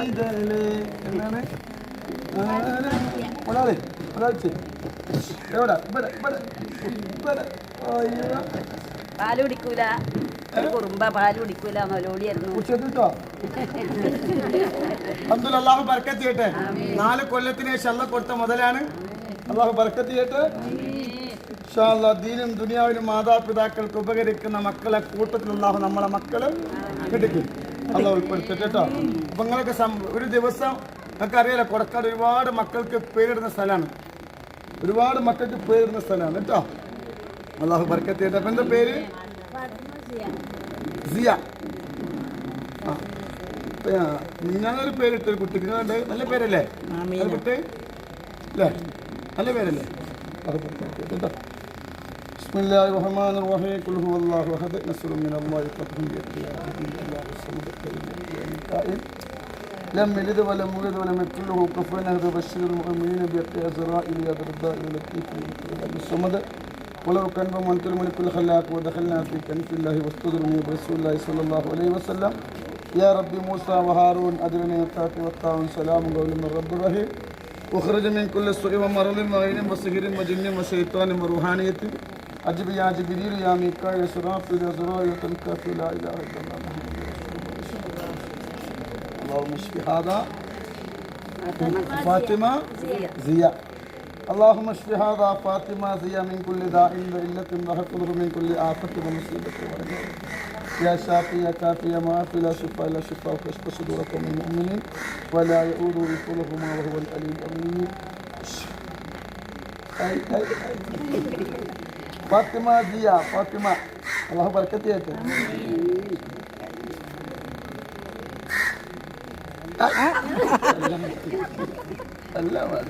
എന്താണ് ഒരാഴ്ച എവിടെ ഇവിടെ ഇവിടെ ഇവിടെ പാല് കുടിക്കൂല കുറുമ്പ പാല് കുടിക്കൂല നലോളിയായിരുന്നു. അല്ലാഹു ബർക്കത്ത് ചെയ്യട്ടെ. 4 കൊല്ലത്തിന് ശേഷം അല്ലാഹ് കൊടുത്ത മുതലാണ്. അല്ലാഹു ബർക്കത്ത് ചെയ്യട്ടെ. ഇൻഷാ അല്ലാഹ് ദീനും ദുനിയാവിനും മാതാപിതാക്കൾക്ക് ഉപകരിക്കുന്ന മക്കളെ കൂട്ടത്തിൽ അല്ലാഹു നമ്മളെ മക്കള് കിടക്കും. അല്ലാഹു ഉൾപ്പെടുത്തട്ടെ കേട്ടോ. അപ്പൊ നിങ്ങളൊക്കെ ഒരു ദിവസം നിങ്ങൾക്ക് അറിയാലോ, കൊടക്കാട് ഒരുപാട് മക്കൾക്ക് പേരിടുന്ന സ്ഥലമാണ്. ഒരുപാട് മക്കൾക്ക് പേരിടുന്ന സ്ഥലമാണ് കേട്ടോ. അല്ലാഹു ബർക്കത്ത് ചെയ്യട്ടെ. അപ്പൊ എന്താ പേര്? സിയ. ഞാനൊരു പേരിട്ടൊരു കുട്ടിക്ക് നല്ല പേരല്ലേ കുട്ടി അല്ലേ? നല്ല പേരല്ലേ? ബിസ്മില്ലാഹിർ റഹ്മാനിർ റഹീം. ഖുൽ ഹുവല്ലാഹു അഹദ് നസ്റുൻ മിനല്ലാഹി ഫത്ഹുൻ لم يلد ولم يولد ولم يكن له كفوا أحد. بشر المؤمنين بيقظة زرائر الأدرداء ولطيف الصمد ولو كان من الملك الخلاق ودخلنا في كنف الله واستدرني برسول الله صلى الله عليه وسلم. يا ربي موسى وهارون أدرني التاك والطاعون سلام قول من رب الرحيم. وخرج من كل سوء ومرض وعين وسحر وجن وشيطان وروحانية. أجب يا جبريل يا ميكائيل إسرافيل يا زرائر تنكافي لا إله إلا الله محمد رسول الله. اللهم اشف هذا فاطمة زيا. اللهم اشف هذا فاطمة زيا من كل داء وعلة وحفظه من كل آفة ومصيبة ورجاء. يا شافي يا كافي يا معافي لا شفاء لا شفاء كشف صدوركم من المؤمنين ولا يؤوده حفظهما وهو العلي العظيم. فاطمة زيا فاطمة الله بركة ياك. الله الله